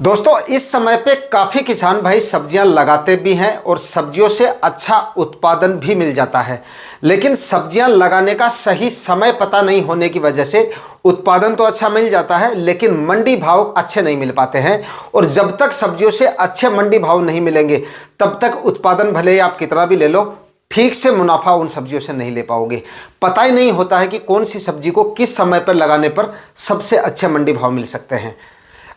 दोस्तों इस समय पे काफ़ी किसान भाई सब्जियां लगाते भी हैं और सब्जियों से अच्छा उत्पादन भी मिल जाता है। लेकिन सब्जियां लगाने का सही समय पता नहीं होने की वजह से उत्पादन तो अच्छा मिल जाता है लेकिन मंडी भाव अच्छे नहीं मिल पाते हैं। और जब तक सब्जियों से अच्छे मंडी भाव नहीं मिलेंगे तब तक उत्पादन भले ही आप कितना भी ले लो, ठीक से मुनाफा उन सब्जियों से नहीं ले पाओगे। पता ही नहीं होता है कि कौन सी सब्जी को किस समय पर लगाने पर सबसे अच्छे मंडी भाव मिल सकते हैं।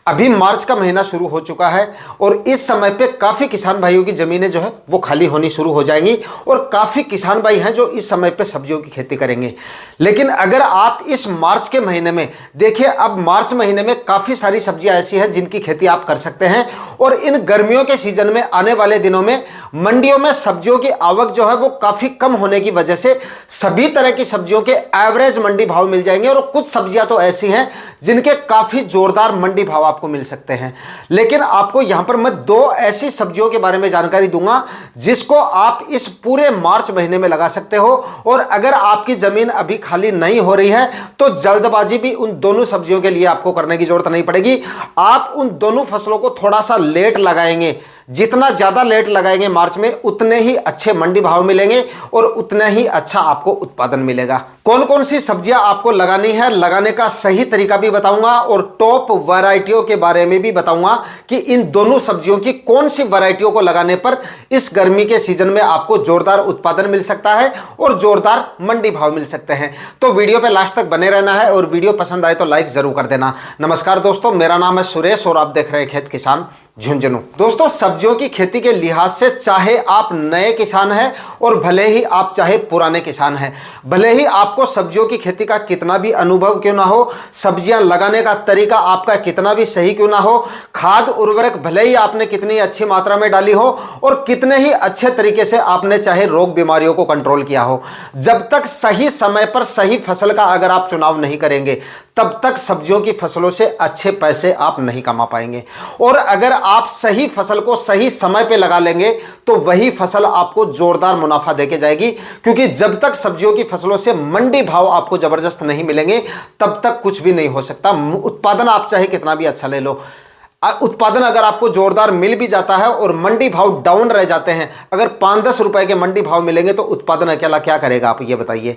अभी मार्च का महीना शुरू हो चुका है और इस समय पे काफ़ी किसान भाइयों की ज़मीनें जो है वो खाली होनी शुरू हो जाएंगी और काफ़ी किसान भाई हैं जो इस समय पे सब्जियों की खेती करेंगे। लेकिन अगर आप इस मार्च के महीने में देखिए, अब मार्च महीने में काफ़ी सारी सब्जियां ऐसी हैं जिनकी खेती आप कर सकते हैं। और इन गर्मियों के सीजन में आने वाले दिनों में मंडियों में सब्जियों की आवक जो है वो काफ़ी कम होने की वजह से सभी तरह की सब्जियों के एवरेज मंडी भाव मिल जाएंगे। और कुछ सब्जियां तो ऐसी हैं जिनके काफ़ी जोरदार मंडी भाव आपको मिल सकते हैं। लेकिन आपको यहां पर मैं दो ऐसी सब्जियों के बारे में जानकारी दूंगा जिसको आप इस पूरे मार्च महीने में लगा सकते हो। और अगर आपकी जमीन अभी खाली नहीं हो रही है तो जल्दबाजी भी उन दोनों सब्जियों के लिए आपको करने की जरूरत नहीं पड़ेगी। आप उन दोनों फसलों को थोड़ा सा लेट लगाएंगे, जितना ज्यादा लेट लगाएंगे मार्च में उतने ही अच्छे मंडी भाव मिलेंगे और उतना ही अच्छा आपको उत्पादन मिलेगा। कौन कौन सी सब्जियां आपको लगानी है, लगाने का सही तरीका भी बताऊंगा और टॉप वैरायटियों के बारे में भी बताऊंगा कि इन दोनों सब्जियों की कौन सी वैरायटियों को लगाने पर इस गर्मी के सीजन में आपको जोरदार उत्पादन मिल सकता है और जोरदार मंडी भाव मिल सकते हैं। तो वीडियो पे लास्ट तक बने रहना है और वीडियो पसंद आए तो लाइक जरूर कर देना। नमस्कार दोस्तों, मेरा नाम है सुरेश और आप देख रहे हैं खेत किसान झुंझुनू। दोस्तों सब्जियों की खेती के लिहाज से चाहे आप नए किसान हैं और भले ही आप चाहे पुराने किसान हैं, भले ही आपको सब्जियों की खेती का कितना भी अनुभव क्यों ना हो, सब्जियां लगाने का तरीका आपका कितना भी सही क्यों ना हो, खाद उर्वरक भले ही आपने कितनी अच्छी मात्रा में डाली हो और कितने ही अच्छे तरीके से आपने चाहे रोग बीमारियों को कंट्रोल किया हो, जब तक सही समय पर सही फसल का अगर आप चुनाव नहीं करेंगे तब तक सब्जियों की फसलों से अच्छे पैसे आप नहीं कमा पाएंगे। और अगर आप सही फसल को सही समय पे लगा लेंगे तो वही फसल आपको जोरदार मुनाफा देके जाएगी। क्योंकि जब तक सब्जियों की फसलों से मंडी भाव आपको जबरदस्त नहीं मिलेंगे तब तक कुछ भी नहीं हो सकता। उत्पादन आप चाहे कितना भी अच्छा ले लो, उत्पादन अगर आपको जोरदार मिल भी जाता है और मंडी भाव डाउन रह जाते हैं, अगर 5-10 रुपए के मंडी भाव मिलेंगे तो उत्पादन अकेला क्या करेगा, आप ये बताइए।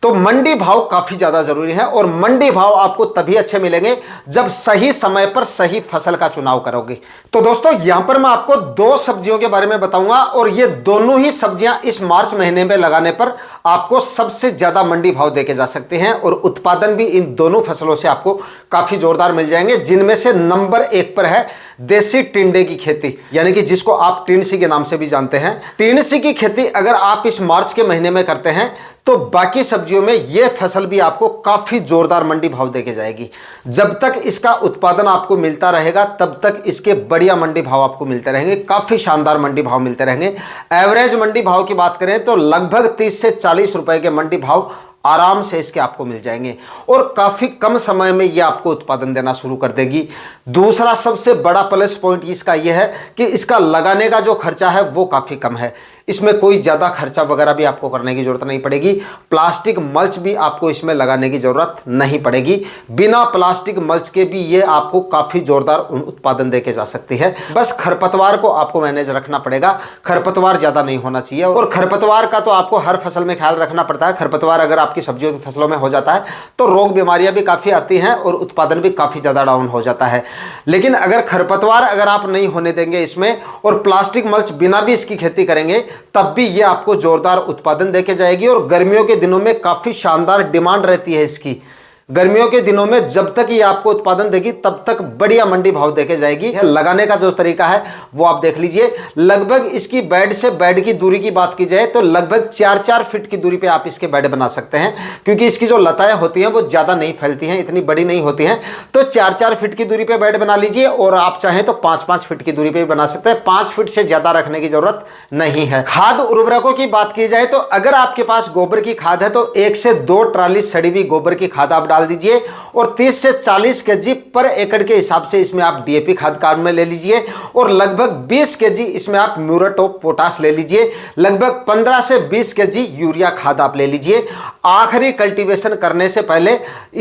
तो मंडी भाव काफी ज्यादा जरूरी है और मंडी भाव आपको तभी अच्छे मिलेंगे जब सही समय पर सही फसल का चुनाव करोगे। तो दोस्तों यहां पर मैं आपको दो सब्जियों के बारे में बताऊंगा और ये दोनों ही सब्जियां इस मार्च महीने में लगाने पर आपको सबसे ज्यादा मंडी भाव देके जा सकते हैं और उत्पादन भी इन दोनों फसलों से आपको काफी जोरदार मिल जाएंगे। जिनमें से नंबर 1 पर है देसी टिंडे की खेती, यानी कि जिसको आप टिंडसी के नाम से भी जानते हैं। टिंडसी की खेती अगर आप इस मार्च के महीने में करते हैं तो बाकी सब्जियों में यह फसल भी आपको काफी जोरदार मंडी भाव देके जाएगी। जब तक इसका उत्पादन आपको मिलता रहेगा तब तक इसके बढ़िया मंडी भाव आपको मिलते रहेंगे, काफी शानदार मंडी भाव मिलते रहेंगे। एवरेज मंडी भाव की बात करें तो लगभग 30 से 40 रुपए के मंडी भाव आराम से इसके आपको मिल जाएंगे और काफी कम समय में ये आपको उत्पादन देना शुरू कर देगी। दूसरा सबसे बड़ा प्लस पॉइंट इसका यह है कि इसका लगाने का जो खर्चा है वो काफी कम है। इसमें कोई ज़्यादा खर्चा वगैरह भी आपको करने की ज़रूरत नहीं पड़ेगी। प्लास्टिक मल्च भी आपको इसमें लगाने की ज़रूरत नहीं पड़ेगी। बिना प्लास्टिक मल्च के भी ये आपको काफ़ी ज़ोरदार उत्पादन देके जा सकती है। बस खरपतवार को आपको मैनेज रखना पड़ेगा, खरपतवार ज़्यादा नहीं होना चाहिए। और खरपतवार का तो आपको हर फसल में ख्याल रखना पड़ता है। खरपतवार अगर आपकी सब्जियों की फसलों में हो जाता है तो रोग बीमारियाँ भी काफ़ी आती हैं और उत्पादन भी काफ़ी ज़्यादा डाउन हो जाता है। लेकिन अगर खरपतवार अगर आप नहीं होने देंगे इसमें और प्लास्टिक मल्च बिना भी इसकी खेती करेंगे तब भी ये आपको जोरदार उत्पादन देके जाएगी। और गर्मियों के दिनों में काफी शानदार डिमांड रहती है इसकी। गर्मियों के दिनों में जब तक ये आपको उत्पादन देगी तब तक बढ़िया मंडी भाव देके जाएगी। लगाने का जो तरीका है वो आप देख लीजिए। लगभग इसकी बेड से बेड की दूरी की बात की जाए तो लगभग 4-4 फीट की दूरी पे आप इसके बेड बना सकते हैं। क्योंकि इसकी जो लताएं होती हैं वो ज़्यादा नहीं फैलती हैं, इतनी बड़ी नहीं होती हैं। तो 4-4 फीट की दूरी पर बेड बना लीजिए और आप चाहें तो 5-5 फीट की दूरी पर भी बना सकते हैं। 5 फीट से ज़्यादा रखने की जरूरत नहीं है। खाद उर्वरकों की बात की जाए तो अगर आपके पास गोबर की खाद है तो 1 से 2 ट्राली सड़ी हुई गोबर की खाद आप डाल दीजिए और 30 से 40 केजी पर एकड़ के हिसाब से इसमें आप डीएपी खाद कार्ड में ले लीजिए और लगभग 20 केजी इसमें आप म्यूरेट ऑफ पोटाश ले लीजिए। लगभग 15 से 20 केजी यूरिया खाद आप ले लीजिए। आखिरी कल्टीवेशन करने से पहले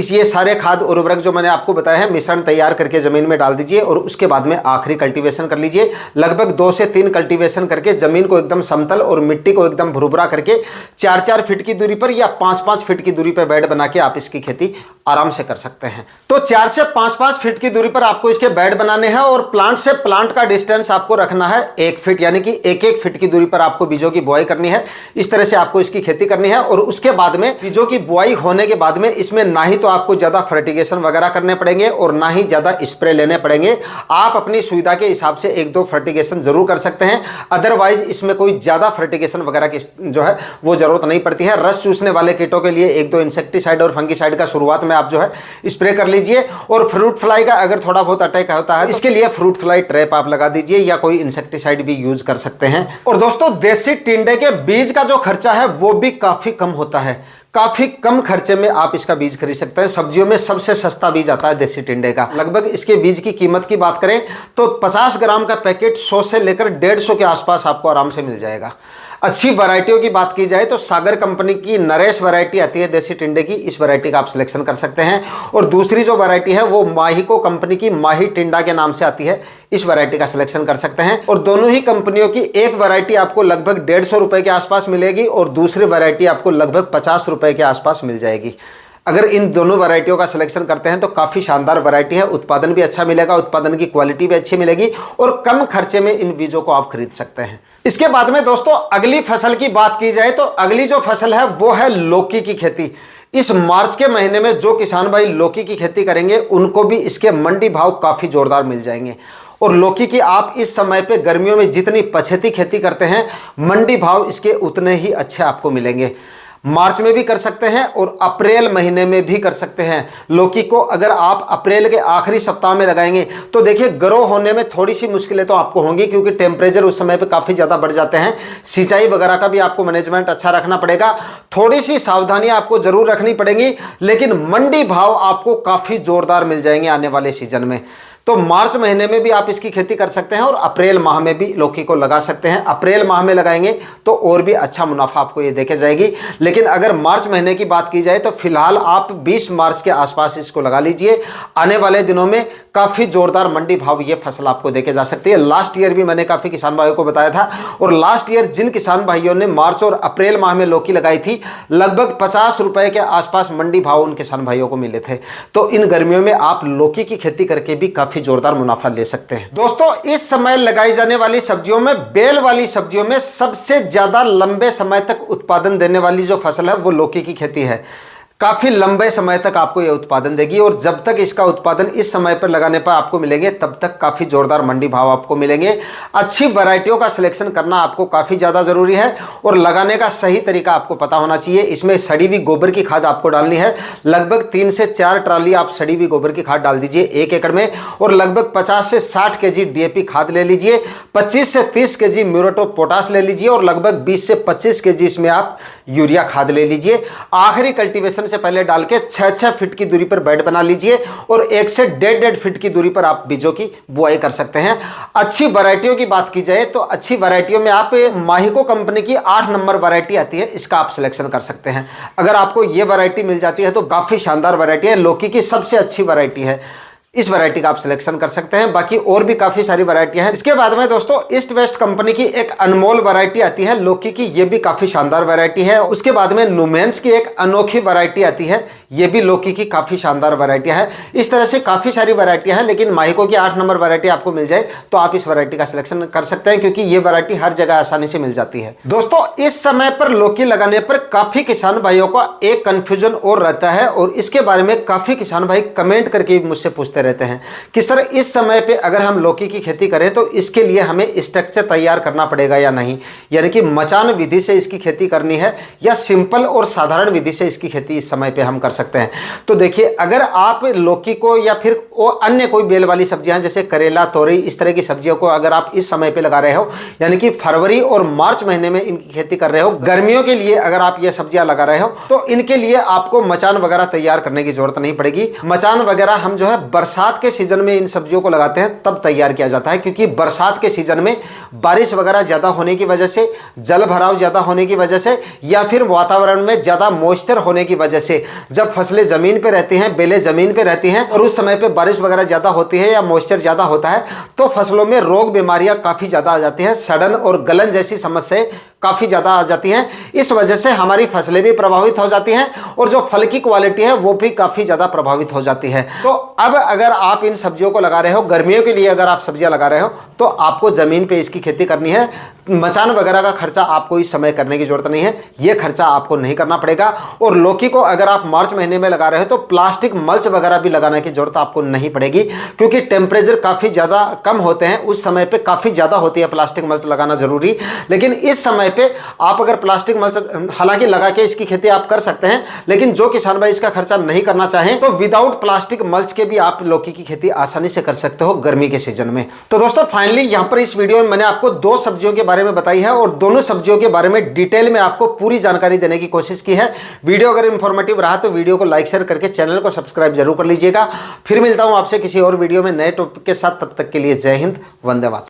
ये सारे खाद उर्वरक जो मैंने आपको बताया है मिश्रण तैयार करके जमीन में डाल दीजिए और उसके बाद में आखिरी कल्टीवेशन कर लीजिए। लगभग 2 से 3 कल्टीवेशन करके जमीन को एकदम समतल और मिट्टी को एकदम भुरभुरा करके 4-4 फीट की दूरी पर या 5-5 फीट की दूरी पर बेड बना के आप इसकी खेती आराम से कर सकते हैं। तो 4 से 5-5 फीट की दूरी पर आपको इसके बेड बनाने हैं और प्लांट से प्लांट का डिस्टेंस आपको रखना है 1 फीट, यानी कि 1-1 फीट की दूरी पर आपको बीजों की बुआई करनी है। इस तरह से आपको इसकी खेती करनी है और उसके बाद में बीजों की बुआई होने के बाद में इसमें ना ही तो आपको ज्यादा फर्टिगेशन वगैरह करने पड़ेंगे और ना ही ज्यादा स्प्रे लेने पड़ेंगे। आप अपनी सुविधा के हिसाब से 1-2 फर्टिगेशन जरूर कर सकते हैं, अदरवाइज इसमें कोई ज्यादा फर्टिगेशन वगैरह की जो है वो जरूरत नहीं पड़ती है। रस चूसने वाले कीटों के लिए 1-2 इंसेक्टिसाइड और फंगिसाइड का शुरुआत में आप जो है स्प्रे कर लीजिए। और फ्रूट फ्लाई का अगर थोड़ा बहुत अटैक होता है इसके लिए फ्रूट फ्लाई ट्रैप आप लगा दीजिए या कोई इंसेक्टिसाइड भी यूज कर सकते हैं। और दोस्तों देसी टिंडे के बीज का जो खर्चा है वो भी काफी कम होता है, काफी कम खर्चे में आप इसका बीज खरीद सकते हैं। सब्जियों में सबसे सस्ता बीज आता है देसी टिंडे का। लगभग इसके बीज की कीमत की बात करें तो 50 ग्राम का पैकेट 100 से लेकर 150 के आसपास आपको आराम से मिल जाएगा। अच्छी वैरायटियों की बात की जाए तो सागर कंपनी की नरेश वैरायटी आती है देसी टिंडे की, इस वैरायटी का आप सिलेक्शन कर सकते हैं। और दूसरी जो वैरायटी है वो माहीको कंपनी की माही टिंडा के नाम से आती है, इस वैरायटी का सिलेक्शन कर सकते हैं। और दोनों ही कंपनियों की एक वैरायटी आपको लगभग 150 रुपए के आसपास मिलेगी और दूसरी वैरायटी आपको लगभग 50 रुपए के आसपास मिल जाएगी। अगर इन दोनों वैरायटियों का सिलेक्शन करते हैं तो काफ़ी शानदार वैरायटी है, उत्पादन भी अच्छा मिलेगा, उत्पादन की क्वालिटी भी अच्छी मिलेगी और कम खर्चे में इन बीजों को आप खरीद सकते हैं। इसके बाद में दोस्तों अगली फसल की बात की जाए तो अगली जो फसल है वो है लौकी की खेती। इस मार्च के महीने में जो किसान भाई लौकी की खेती करेंगे उनको भी इसके मंडी भाव काफ़ी जोरदार मिल जाएंगे। और लौकी की आप इस समय पे गर्मियों में जितनी पछेती खेती करते हैं मंडी भाव इसके उतने ही अच्छे आपको मिलेंगे। मार्च में भी कर सकते हैं और अप्रैल महीने में भी कर सकते हैं। लौकी को अगर आप अप्रैल के आखिरी सप्ताह में लगाएंगे तो देखिए ग्रो होने में थोड़ी सी मुश्किलें तो आपको होंगी क्योंकि टेम्परेचर उस समय पे काफ़ी ज़्यादा बढ़ जाते हैं। सिंचाई वगैरह का भी आपको मैनेजमेंट अच्छा रखना पड़ेगा, थोड़ी सी सावधानी आपको जरूर रखनी पड़ेगी, लेकिन मंडी भाव आपको काफ़ी जोरदार मिल जाएंगे आने वाले सीजन में। तो मार्च महीने में भी आप इसकी खेती कर सकते हैं और अप्रैल माह में भी लौकी को लगा सकते हैं। अप्रैल माह में लगाएंगे तो और भी अच्छा मुनाफा आपको ये देखे जाएगी। लेकिन अगर मार्च महीने की बात की जाए तो फिलहाल आप 20 मार्च के आसपास इसको लगा लीजिए। आने वाले दिनों में काफ़ी जोरदार मंडी भाव ये फसल आपको देखे जा सकती है। लास्ट ईयर भी मैंने काफ़ी किसान भाइयों को बताया था और लास्ट ईयर जिन किसान भाइयों ने मार्च और अप्रैल माह में लौकी लगाई थी लगभग 50 रुपए के आसपास मंडी भाव उन किसान भाइयों को मिले थे। तो इन गर्मियों में आप लौकी की खेती करके भी काफ़ी जोरदार मुनाफा ले सकते हैं। दोस्तों इस समय लगाई जाने वाली सब्जियों में बेल वाली सब्जियों में सबसे ज्यादा लंबे समय तक उत्पादन देने वाली जो फसल है वो लौकी की खेती है। काफ़ी लंबे समय तक आपको यह उत्पादन देगी और जब तक इसका उत्पादन इस समय पर लगाने पर आपको मिलेंगे तब तक काफ़ी जोरदार मंडी भाव आपको मिलेंगे। अच्छी वैरायटियों का सिलेक्शन करना आपको काफ़ी ज़्यादा ज़रूरी है और लगाने का सही तरीका आपको पता होना चाहिए। इसमें सड़ी हुई गोबर की खाद आपको डालनी है। लगभग 3 से 4 ट्राली आप सड़ी हुई गोबर की खाद डाल दीजिए 1 एकड़ में और लगभग 50 से 60 kg DAP खाद ले लीजिए, 25 से 30 kg म्यूरेट ऑफ पोटाश ले लीजिए और लगभग 20 से 25 kg इसमें आप यूरिया खाद ले लीजिए। आखिरी कल्टीवेशन से पहले डाल के 6-6 फीट की दूरी पर बेड बना लीजिए और 1 से 1.5 फीट की दूरी पर आप बीजों की बुआई कर सकते हैं। अच्छी वैरायटियों की बात की जाए तो अच्छी वैरायटियों में आप माहीको कंपनी की 8 नंबर वैरायटी आती है, इसका आप सिलेक्शन कर सकते हैं। अगर आपको ये वैरायटी मिल जाती है तो काफ़ी शानदार वैरायटी है, लौकी की सबसे अच्छी वैरायटी है, इस वैरायटी का आप सिलेक्शन कर सकते हैं। बाकी और भी काफ़ी सारी वैरायटियां हैं। इसके बाद में दोस्तों ईस्ट वेस्ट कंपनी की एक अनमोल वैरायटी आती है लौकी की, ये भी काफ़ी शानदार वैरायटी है। उसके बाद में नुमेंस की एक अनोखी वैरायटी आती है, ये भी लौकी की काफ़ी शानदार वैरायटियां हैं। इस तरह से काफ़ी सारी वैरायटियां हैं, लेकिन माहीको की 8 नंबर वैरायटी आपको मिल जाए तो आप इस वैरायटी का सिलेक्शन कर सकते हैं क्योंकि ये वैरायटी हर जगह आसानी से मिल जाती है। दोस्तों इस समय पर लौकी लगाने पर काफ़ी किसान भाइयों का एक कन्फ्यूजन और रहता है और इसके बारे में काफ़ी किसान भाई कमेंट करके मुझसे पूछते रहते हैं कि सर इस समय पे अगर हम लौकी की खेती करें तो इसके लिए हमें स्ट्रक्चर तैयार करना पड़ेगा या नहीं, यानी कि मचान विधि से इसकी खेती करनी है या सिंपल और साधारण विधि से इसकी खेती इस समय पे हम कर सकते हैं। तो देखिए, अगर आप लौकी को या फिर वो अन्य कोई बेल वाली सब्जियां जैसे करेला, तोरई, इस तरह की सब्जियों को अगर आप इस समय पे लगा रहे हो, यानी कि फरवरी और मार्च महीने में इनकी खेती कर रहे हो, गर्मियों के लिए अगर आप ये सब्जियां लगा रहे हो, तो इनके लिए आपको मचान वगैरह तैयार करने की जरूरत नहीं पड़ेगी। मचान वगैरह हम जो है बरसात के सीजन में इन सब्जियों को लगाते हैं, तब तैयार किया जाता है, क्योंकि बरसात के सीजन में बारिश वगैरह ज्यादा होने की वजह से, जल भराव ज्यादा होने की वजह से, या फिर वातावरण में ज्यादा मॉइस्चर होने की वजह से, जब फसलें जमीन पे रहती हैं, बेलें जमीन पे रहती हैं और उस समय पे बारिश वगैरह ज्यादा होती है या मॉइस्चर ज्यादा होता है, तो फसलों में रोग बीमारियां काफी ज्यादा आ जाती हैं, सड़न और गलन जैसी समस्याएं काफी ज्यादा आ जाती हैं। इस वजह से हमारी फसलें भी प्रभावित हो जाती हैं और जो फल की क्वालिटी है वो भी काफी ज्यादा प्रभावित हो जाती है। तो अब अगर आप इन सब्जियों को लगा रहे हो, गर्मियों के लिए अगर आप सब्जियां लगा रहे हो, तो आपको जमीन पे इसकी खेती करनी है। मचान वगैरह का खर्चा आपको इस समय करने की जरूरत नहीं है, यह खर्चा आपको नहीं करना पड़ेगा। और लौकी को अगर आप मार्च महीने में लगा रहे हो तो प्लास्टिक मल्च वगैरह भी लगाने की जरूरत आपको नहीं पड़ेगी, क्योंकि टेम्परेचर काफी ज्यादा कम होते हैं, उस समय पे काफी ज्यादा होती है प्लास्टिक मल्च लगाना जरूरी। लेकिन इस समय पे आप अगर प्लास्टिक मल्च हालांकि लगा के इसकी खेती आप कर सकते हैं, लेकिन जो किसान भाई इसका खर्चा नहीं करना चाहें तो विदाउट प्लास्टिक मल्च के भी आप लौकी की खेती आसानी से कर सकते हो गर्मी के सीजन में। तो दोस्तों, फाइनली यहां पर इस वीडियो में मैंने आपको दो सब्जियों के बारे में बताई है और दोनों सब्जियों के बारे में डिटेल में आपको पूरी जानकारी देने की कोशिश की है। वीडियो अगर इंफॉर्मेटिव रहा तो वीडियो को लाइक शेयर करके चैनल को सब्सक्राइब जरूर कर लीजिएगा। फिर मिलता हूं आपसे किसी और वीडियो में नए टॉपिक के साथ, तब तक के लिए जय हिंद, वंदे मातरम।